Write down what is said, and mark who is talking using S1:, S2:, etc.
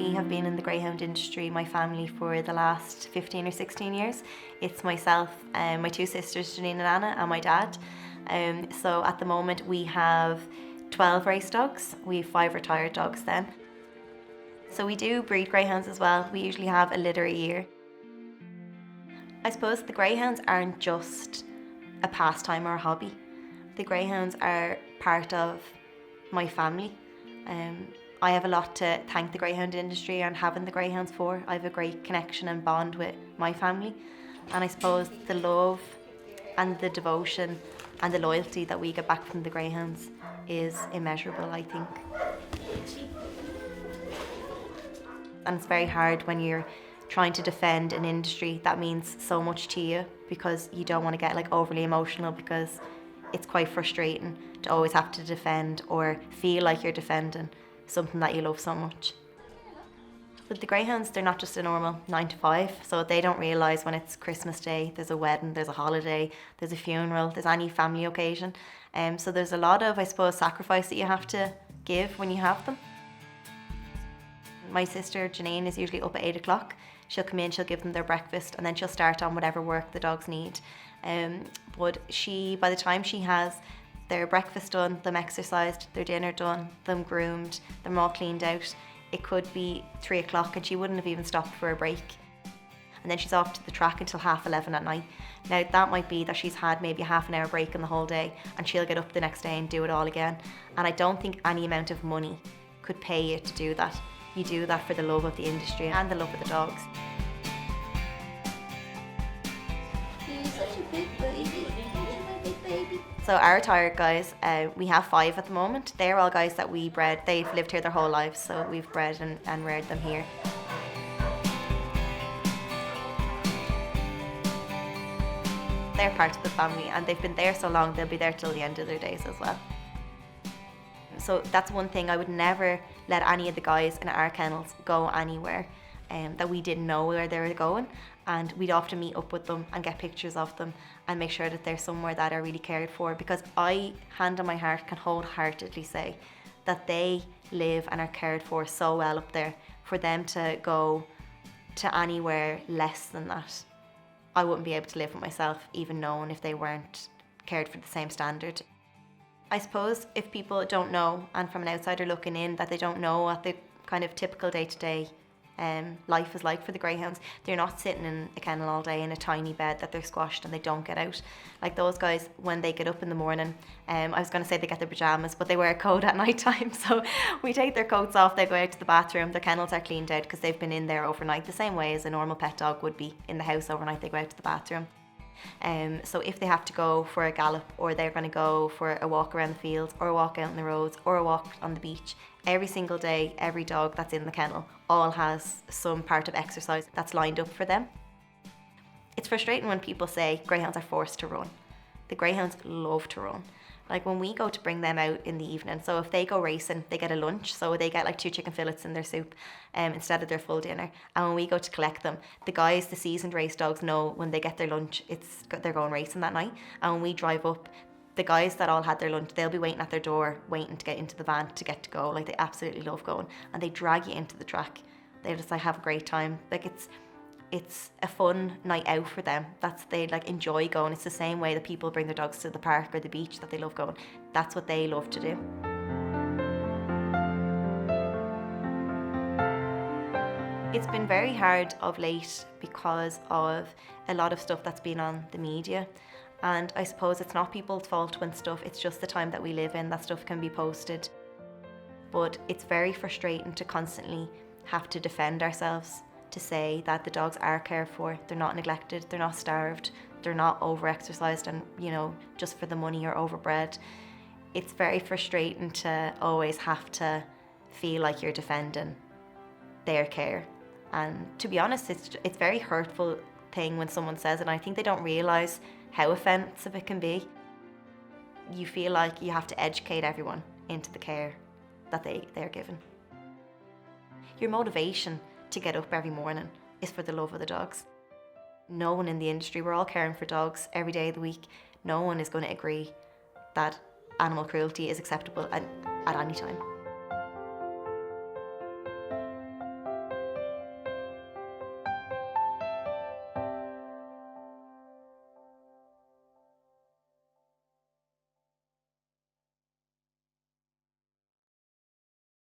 S1: We have been in the greyhound industry, my family, for the last 15 or 16 years. It's myself, my two sisters, Janine and Anna, and my dad. So at the moment we have 12 race dogs. We have 5 retired dogs then. So we do breed greyhounds as well. We usually have a litter a year. I suppose the greyhounds aren't just a pastime or a hobby. The greyhounds are part of my family. I have a lot to thank the greyhound industry and having the greyhounds for. I have a great connection and bond with my family, and I suppose the love and the devotion and the loyalty that we get back from the greyhounds is immeasurable, I think. And it's very hard when you're trying to defend an industry that means so much to you, because you don't want to get overly emotional, because it's quite frustrating to always have to defend or feel like you're defending something that you love so much. With the greyhounds, they're not just a normal 9 to 5, so they don't realise when it's Christmas Day, there's a wedding, there's a holiday, there's a funeral, there's any family occasion. So there's a lot of, I suppose, sacrifice that you have to give when you have them. My sister Janine is usually up at 8 o'clock. She'll come in, she'll give them their breakfast, and then she'll start on whatever work the dogs need. But by the time she has their breakfast done, them exercised, their dinner done, them groomed, them all cleaned out, it could be 3 o'clock and she wouldn't have even stopped for a break. And then she's off to the track until 11:30 at night. Now that might be that she's had maybe a half an hour break in the whole day, and she'll get up the next day and do it all again. And I don't think any amount of money could pay you to do that. You do that for the love of the industry and the love of the dogs.
S2: He's such a big baby. Big baby.
S1: So our retired guys, we have 5 at the moment. They're all guys that we bred. They've lived here their whole lives, so we've bred and reared them here. They're part of the family, and they've been there so long, they'll be there till the end of their days as well. So that's one thing, I would never let any of the guys in our kennels go anywhere that we didn't know where they were going, and we'd often meet up with them and get pictures of them and make sure that they're somewhere that are really cared for, because I, hand on my heart, can wholeheartedly say that they live and are cared for so well up there. For them to go to anywhere less than that, I wouldn't be able to live with myself, even knowing if they weren't cared for the same standard. I suppose if people don't know, and from an outsider looking in, that they don't know what the kind of typical day-to-day life is like for the greyhounds. They're not sitting in a kennel all day in a tiny bed that they're squashed and they don't get out. Like those guys, when they get up in the morning, I was going to say they get their pyjamas, but they wear a coat at night time. So we take their coats off, they go out to the bathroom, their kennels are cleaned out because they've been in there overnight, the same way as a normal pet dog would be in the house overnight. They go out to the bathroom. So if they have to go for a gallop, or they're going to go for a walk around the fields, or a walk out on the roads, or a walk on the beach, every single day, every dog that's in the kennel all has some part of exercise that's lined up for them. It's frustrating when people say greyhounds are forced to run. The greyhounds love to run. Like when we go to bring them out in the evening, so if they go racing, they get a lunch, so they get like 2 chicken fillets in their soup instead of their full dinner. And when we go to collect them, the guys, the seasoned race dogs, know when they get their lunch, they're going racing that night. And when we drive up, the guys that all had their lunch, they'll be waiting at their door, waiting to get into the van to get to go. Like they absolutely love going, and they drag you into the track. They just have a great time. Like it's a fun night out for them. They enjoy going. It's the same way that people bring their dogs to the park or the beach, that they love going. That's what they love to do. It's been very hard of late because of a lot of stuff that's been on the media. And I suppose it's not people's fault when it's just the time that we live in that stuff can be posted. But it's very frustrating to constantly have to defend ourselves, to say that the dogs are cared for, they're not neglected, they're not starved, they're not over-exercised and, just for the money or overbred. It's very frustrating to always have to feel like you're defending their care. And to be honest, it's very hurtful thing when someone says it, and I think they don't realise how offensive it can be. You feel like you have to educate everyone into the care that they're given. Your motivation to get up every morning is for the love of the dogs. No one in the industry, we're all caring for dogs every day of the week. No one is going to agree that animal cruelty is acceptable at any time.